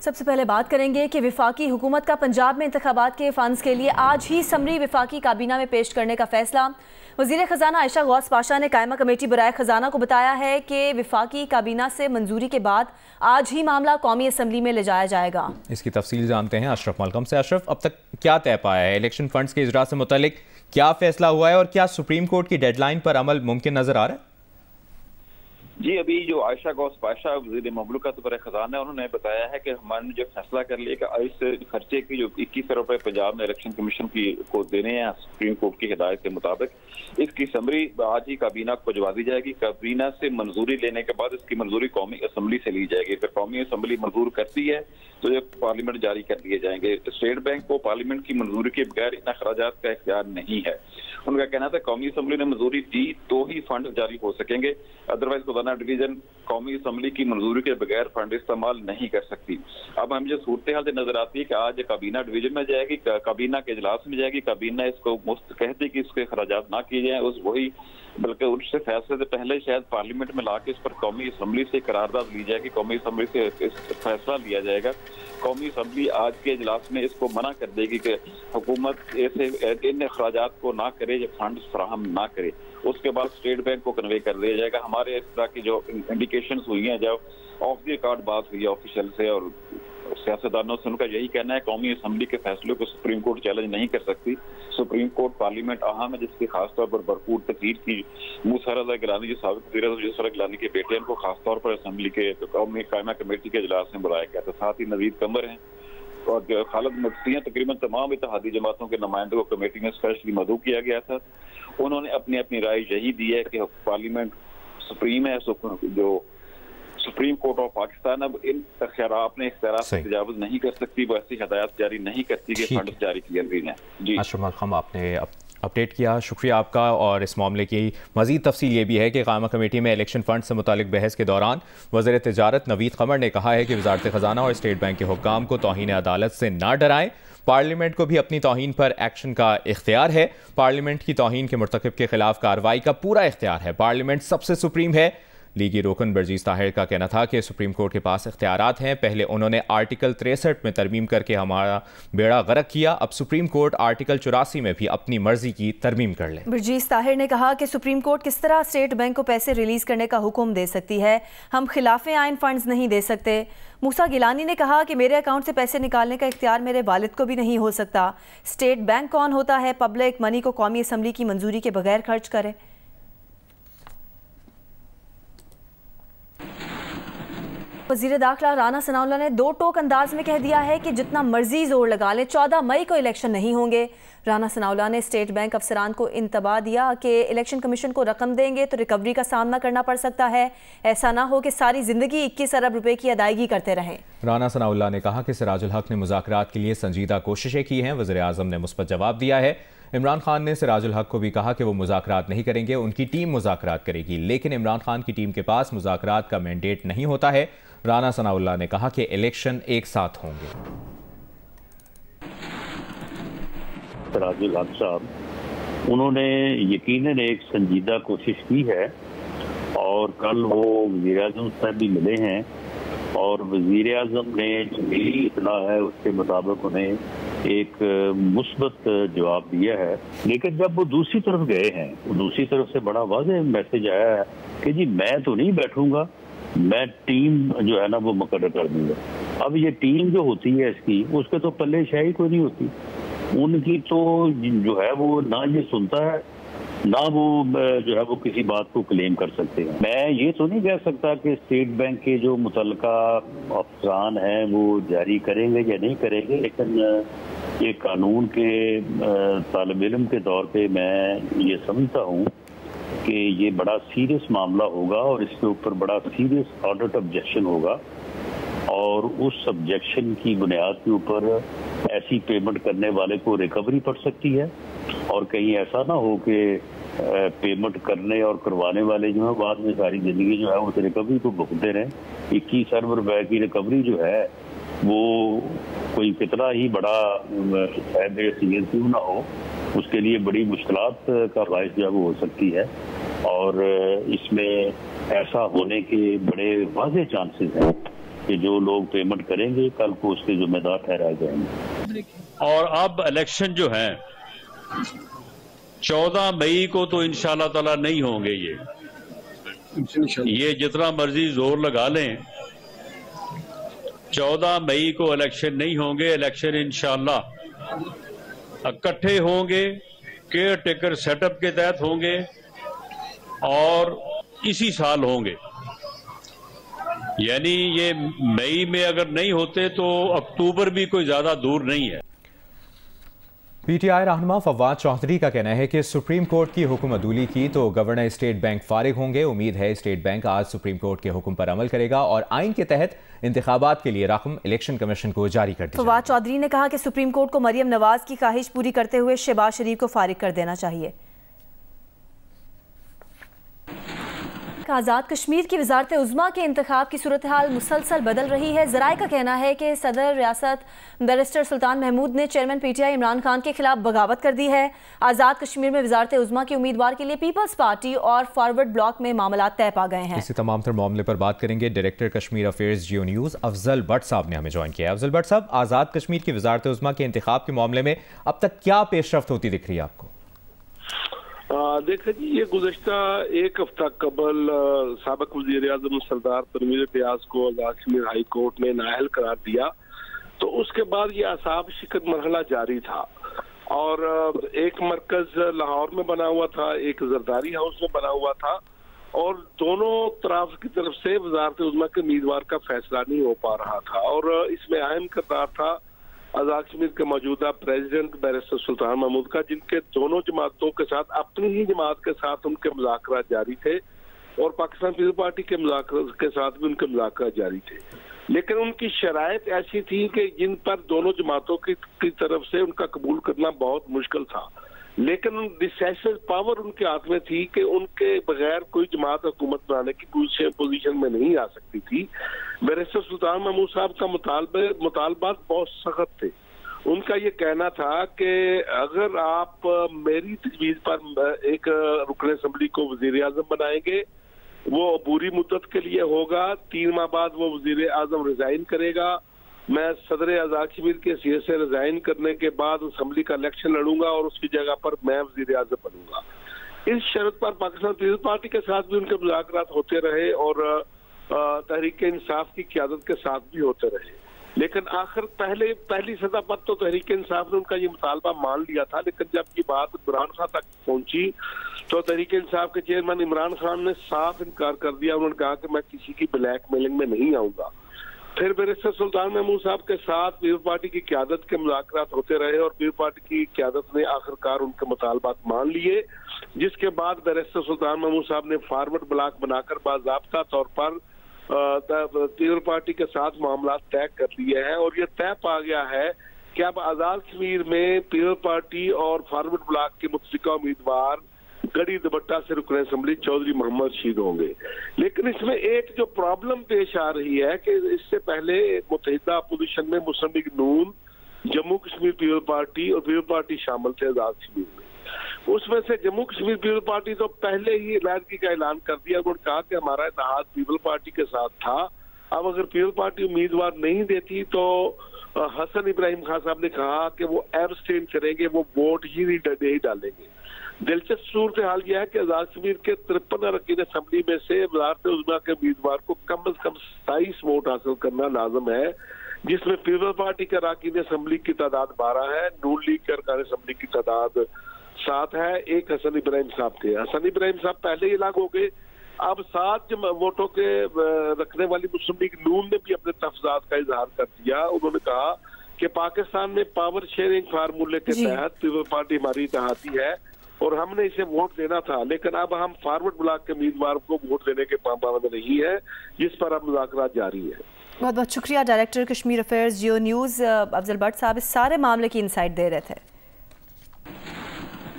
सबसे पहले बात करेंगे कि विफाकी हुकूमत का पंजाब में इंतखाबात के फंड्स के लिए आज ही समरी विफाकी काबीना में पेश करने का फैसला। वज़ीर ख़जाना आयशा गौस पाशा ने कायमा कमेटी बराए ख़जाना को बताया है कि विफाकी काबीना से मंजूरी के बाद आज ही मामला कौमी असम्बली में ले जाया जाएगा। इसकी तफसील जानते हैं अशरफ मलकम से। अशरफ, अब तक क्या तय पाया है? इलेक्शन फंड्स के इजरा से मुतालिक क्या फैसला हुआ है और क्या सुप्रीम कोर्ट की डेडलाइन पर अमल मुमकिन नजर आ रहा है? जी, अभी जो आयशा गौस पाशा वज़ीर ममलकत बराए ख़जाना है, उन्होंने बताया है कि हमने जो फैसला कर लिया कि इस खर्चे की जो 21 अरब रुपए पंजाब में इलेक्शन कमीशन को देने हैं सुप्रीम कोर्ट की हिदायत के मुताबिक, इसकी समरी आज ही काबीना को भिजवा दी जाएगी। काबीना से मंजूरी लेने के बाद इसकी मंजूरी कौमी असम्बली से ली जाएगी। फिर कौमी असम्बली मंजूर करती है तो ये पार्लियामेंट जारी कर दिए जाएंगे। स्टेट बैंक को पार्लियामेंट की मंजूरी के बगैर इन अखराजात का इख्तियार नहीं है। उनका कहना था कौमी असम्बली ने मंजूरी दी तो ही फंड जारी हो सकेंगे, अदरवाइज खुदाना डिवीजन कौमी असम्बली की मंजूरी के बगैर फंड इस्तेमाल नहीं कर सकती। अब हमें जो सूरत हाल नजर आती है कि आज काबीना डिवीजन में जाएगी, काबीना के इजलास में जाएगी, काबीना इसको कहती कि इसके अखराजात ना किए जाए, उस वही बल्कि उससे फैसले से पहले शायद पार्लियामेंट में लाके इस पर कौमी असम्बली से करारदाद ली जाएगी, कौमी असम्बली से इस फैसला लिया जाएगा। कौमी असम्बली आज के इजलास में इसको मना कर देगी कि हुकूमत ऐसे इन अखराजात को ना करे या फंड फराहम ना करे। उसके बाद स्टेट बैंक को कन्वे कर दिया जाएगा। हमारे इस तरह की जो इंडिकेशन हुई हैं, जब ऑफ द रिकॉर्ड बात हुई है ऑफिशियल से और सियासतदानों से, उनका यही कहना है कौमी असम्बली के फैसले को सुप्रीम कोर्ट चैलेंज नहीं कर सकती। सुप्रीम कोर्ट पार्लियामेंट अहम है जिसकी खासतौर पर भरपूर तकरीर की मूसा रज़ा गिलानी, जो साबिक वज़ीर गिलानी के बेटे, उनको खासतौर पर असम्बली के कौमी कायमा कमेटी के इजलास में बुलाया गया था। साथ ही नवीद कमर हैं और खालिद मकसी हैं। तकरीबन तमाम इत्तेहादी जमातों के नुमाइंदों को कमेटी में स्पेशली मदऊ किया गया था। उन्होंने अपनी अपनी राय यही दी है कि पार्लियामेंट सुप्रीम है, जो सुप्रीम कोर्ट ऑफ पाकिस्तान अब इन अपने इख्तियारात से तजावुज़ नहीं कर सकती, वो ऐसी हिदायत जारी नहीं करती कि फंड जारी किए गए हैं। जी अशरफ मलकम, आपने अपडेट किया, शुक्रिया आपका। और इस मामले की मज़ीद तफसील ये भी है कि कायमा कमेटी में इलेक्शन फंड से मुतालिक बहस के दौरान वज़ीर तिजारत नवीद कमर ने कहा है कि वज़ारत ख़जाना और स्टेट बैंक के हुक्काम को तौहीन अदालत से ना डराएं। पार्लियामेंट को भी अपनी तौहीन पर एक्शन का इख्तियार है। पार्लियामेंट की तौहीन के मुर्तकिब के खिलाफ कार्रवाई का पूरा इख्तियार है। पार्लियामेंट सबसे सुप्रीम है। लीगी रुकन बर्जीस ताहिर का कहना था कि सुप्रीम कोर्ट के पास इख्तियारात हैं। पहले उन्होंने आर्टिकल 63 में तरमीम करके हमारा बेड़ा गर्क किया, अब सुप्रीम कोर्ट आर्टिकल 84 में भी अपनी मर्जी की तरमीम कर ले। बर्जीस ताहिर ने कहा कि सुप्रीम कोर्ट किस तरह स्टेट बैंक को पैसे रिलीज करने का हुक्म दे सकती है, हम खिलाफे आइन फंड्स नहीं दे सकते। मूसा गिलानी ने कहा कि मेरे अकाउंट से पैसे निकालने का इख्तियार मेरे वालिद को भी नहीं हो सकता। स्टेट बैंक कौन होता है पब्लिक मनी को कौमी असम्बली की मंजूरी के बगैर खर्च करे। वज़ीर दाखिला राना सनाउल्लाह ने दो टोक अंदाज में कह दिया है कि जितना मर्जी जोर लगा लें 14 मई को इलेक्शन नहीं होंगे। राना सनाउल्लाह ने स्टेट बैंक अफसरान को इंतबाह दिया कि इलेक्शन कमीशन को रकम देंगे तो रिकवरी का सामना करना पड़ सकता है, ऐसा ना हो कि सारी जिंदगी 21 अरब रुपए की अदायगी करते रहें। राना सनाउल्लाह ने कहा कि सिराजुल हक ने मुज़ाकरात के लिए संजीदा कोशिशें की हैं। वज़ीर आज़म ने मुस्बत जवाब दिया है। इमरान खान ने सिराजुल हक को भी कहा कि वो मुज़ाकरात नहीं करेंगे, उनकी टीम मुज़ाकरात करेगी, लेकिन इमरान खान की टीम के पास मुज़ाकरात का मैंडेट नहीं होता है। राना सनाउल्लाह ने कहा कि इलेक्शन एक साथ होंगे। सिराजुल हक साहब, उन्होंने यकीनन एक संजीदा कोशिश की है और कल वो वज़ीर आज़म साहब भी मिले हैं और वज़ीर आज़म ने जो मेरी इत्तला है उसके मुताबिक उन्हें एक मुस्बत जवाब दिया है। लेकिन जब वो दूसरी तरफ गए हैं, वो दूसरी तरफ से बड़ा वाज़ेह मैसेज आया है कि जी मैं तो नहीं बैठूंगा, मैं टीम जो है ना वो मुकर्रर कर दूंगा। अब ये टीम जो होती है इसकी, उसके तो पल्ले शाही कोई नहीं होती। उनकी तो जो है वो ना ये सुनता है ना वो जो है वो किसी बात को क्लेम कर सकते हैं। मैं ये तो नहीं कह सकता कि स्टेट बैंक के जो मुतल्लिका अफसरान हैं वो जारी करेंगे या नहीं करेंगे, लेकिन ये कानून के तालिब इल्म के तौर पे मैं ये समझता हूँ कि ये बड़ा सीरियस मामला होगा और इसके ऊपर बड़ा सीरियस ऑडिट ऑब्जेक्शन होगा और उस ऑब्जेक्शन की बुनियाद के ऊपर ऐसी पेमेंट करने वाले को रिकवरी पड़ सकती है और कहीं ऐसा ना हो कि पेमेंट करने और करवाने वाले जो है बाद में सारी जिंदगी जो है उस रिकवरी को भुगतते रहें। 21 अरब रुपए की रिकवरी जो है वो कोई कितना ही बड़ा सीनियर क्यों ना हो, उसके लिए बड़ी मुश्किलात का बायस जो है वो हो सकती है और इसमें ऐसा होने के बड़े वाज़ेह चांसेस हैं। कि जो लोग पेमेंट करेंगे कल को उसके जिम्मेदार ठहराए जाएंगे। और अब इलेक्शन जो है 14 मई को तो इंशाल्लाह ताला नहीं होंगे। ये जितना मर्जी जोर लगा लें, 14 मई को इलेक्शन नहीं होंगे। इलेक्शन इंशाल्लाह इकट्ठे होंगे, केयर टेकर सेटअप के तहत होंगे और इसी साल होंगे। यानी ये मई में अगर नहीं होते तो अक्टूबर भी कोई ज्यादा दूर नहीं है। पीटीआई रहनुमा फवाद चौधरी का कहना है कि सुप्रीम कोर्ट की हुक्म अदूली की तो गवर्नर स्टेट बैंक फारिग होंगे। उम्मीद है स्टेट बैंक आज सुप्रीम कोर्ट के हुक्म पर अमल करेगा और आइन के तहत इंतखाबात के लिए रकम इलेक्शन कमीशन को जारी कर दी। फवाद चौधरी ने कहा कि सुप्रीम कोर्ट को मरियम नवाज की ख्वाहिश पूरी करते हुए शहबाज शरीफ को फारिग कर देना चाहिए। आज़ाद कश्मीर की वज़ारत उज़्मा के इंतखाब की सूरत हाल मुसलसल बदल रही है। ज़राए का कहना है कि सदर रियासत बैरिस्टर सुल्तान महमूद ने चेयरमैन पीटीआई इमरान खान के खिलाफ बगावत कर दी है। आज़ाद कश्मीर में वज़ारत उज़्मा के उम्मीदवार के लिए पीपल्स पार्टी और फॉरवर्ड ब्लॉक में मामला तय पा गए हैं। इसी तमाम तर मामले पर बात करेंगे। डायरेक्टर कश्मीर अफेयर्स जियो न्यूज़ अफजल भट्ट साहब ने हमें ज्वाइन किया। अफजल भट्ट साहब, आज़ाद कश्मीर की वज़ारत उज़्मा के इंतखाब के मामले में अब तक क्या पेशरफ्त होती दिख रही है आपको? देखिए जी, ये गुज़श्ता एक हफ्ता कबल साबिक़ वज़ीर-ए-आज़म सरदार परवेज़ इतिहास को आज़ाद कश्मीर हाई कोर्ट ने नाअहल करार दिया, तो उसके बाद ये असाब शिकत मरहला जारी था और एक मरकज लाहौर में बना हुआ था, एक जरदारी हाउस में बना हुआ था और दोनों तरफ की तरफ से वज़ारत उज़्मा के उम्मीदवार का फैसला नहीं हो पा रहा था और इसमें अहम किरदार था आज़ाद कश्मीर के मौजूदा प्रेसिडेंट बैरिस्टर सुल्तान महमूद का, जिनके दोनों जमातों के साथ, अपनी ही जमात के साथ उनके मुज़ाकरात जारी थे और पाकिस्तान पीपल्स पार्टी के मुज़ाकरात के साथ भी उनके मुज़ाकरात जारी थे। लेकिन उनकी शराइत ऐसी थी कि जिन पर दोनों जमातों की तरफ से उनका कबूल करना बहुत मुश्किल था, लेकिन डिसाइसिव पावर उनके हाथ में थी कि उनके बगैर कोई जमात हुकूमत बनाने की पोजीशन में नहीं आ सकती थी। बैरिस्टर सुल्तान महमूद साहब का मुतालबात बहुत सख्त थे। उनका ये कहना था कि अगर आप मेरी तजवीज़ पर एक रुकन असम्बली को वज़ीर आज़म बनाएंगे, वो अबूरी मुद्दत के लिए होगा, 3 माह बाद वो वज़ीर आज़म रिजाइन करेगा, मैं सदर आज़ाद कश्मीर की हैसियत से रिजाइन करने के बाद असम्बली का इलेक्शन लड़ूंगा और उसकी जगह पर मैं वज़ीर आज़म बनूंगा। इस शर्त पर पाकिस्तान पीपल्स पार्टी के साथ भी उनके मुज़ाकरात होते रहे और तहरीक इंसाफ की क़यादत के साथ भी होते रहे, लेकिन आखिर पहली सतह पर तो तहरीक इंसाफ ने उनका ये मुतालबा मान लिया था, लेकिन जब ये बात इमरान खान तक पहुंची तो तहरीक इंसाफ के चेयरमैन इमरान खान ने साफ इनकार कर दिया। उन्होंने कहा कि मैं किसी की ब्लैकमेलिंग में नहीं आऊंगा। फिर बैरिस्टर सुल्तान महमूद साहब के साथ पीपल्स पार्टी की क़यादत के मुज़ाकरात होते रहे और पीपल्स पार्टी की क़यादत ने आखिरकार उनके मुतालबात मान लिए, जिसके बाद बैरिस्टर सुल्तान महमूद साहब ने फॉरवर्ड ब्लॉक बनाकर बाज़ाब्ता तौर पर पीपल्स पार्टी के साथ मामला तय कर लिए हैं और ये तय पा गया है कि अब आज़ाद कश्मीर में पीपल्स पार्टी और फॉरवर्ड ब्लॉक के मुतफ़िका उम्मीदवार गड़ी दुपट्टा से रुकन असम्बली चौधरी मोहम्मद रशीद होंगे। लेकिन इसमें एक जो प्रॉब्लम पेश आ रही है कि इससे पहले मुत्तहिदा अपोजिशन में मुस्लिम लीग नून, जम्मू कश्मीर पीपल्स पार्टी और पीपल्स पार्टी शामिल थे आज़ाद कश्मीर में। उसमें से जम्मू कश्मीर पीपल्स पार्टी तो पहले ही इलायकी का ऐलान कर दिया। उन्होंने कहा कि हमारा इत्तेहाद पीपल्स पार्टी के साथ था, अब अगर पीपल्स पार्टी उम्मीदवार नहीं देती तो हसन इब्राहिम खान साहब ने कहा कि वो एब्सटेन करेंगे, वो वोट ही नहीं डालेंगे। दिलचस्प सूरत हाल यह है कि आज़ाद कश्मीर के 53 अरकान असम्बली में से वज़ारत उज़्मा के उम्मीदवार को कम से कम 27 वोट हासिल करना लाजम है, जिसमें पीपल्स पार्टी के अरकान असम्बली की तादाद 12 है, नून लीग के अरकान असम्बली की तादाद 7 है, एक हसन इब्राहिम साहब थे। हसन इब्राहिम साहब पहले ही अलग हो गए। अब 7 वोटों के रखने वाली मुस्लिम लीग नून ने भी अपने तफजात का इजहार कर दिया। उन्होंने कहा कि पाकिस्तान में पावर शेयरिंग फार्मूले के तहत पीपल्स पार्टी हमारी इत्तेहादी है और हमने इसे वोट देना था, लेकिन अब हम फॉरवर्ड ब्लॉक के उम्मीदवार को वोट देने के पाबंद नहीं है, जिस पर अब मुज़ाकरात जारी है। बहुत बहुत शुक्रिया डायरेक्टर कश्मीर अफेयर्स जियो न्यूज़ अफजल भट्ट साहब इस सारे मामले की इनसाइट दे रहे थे।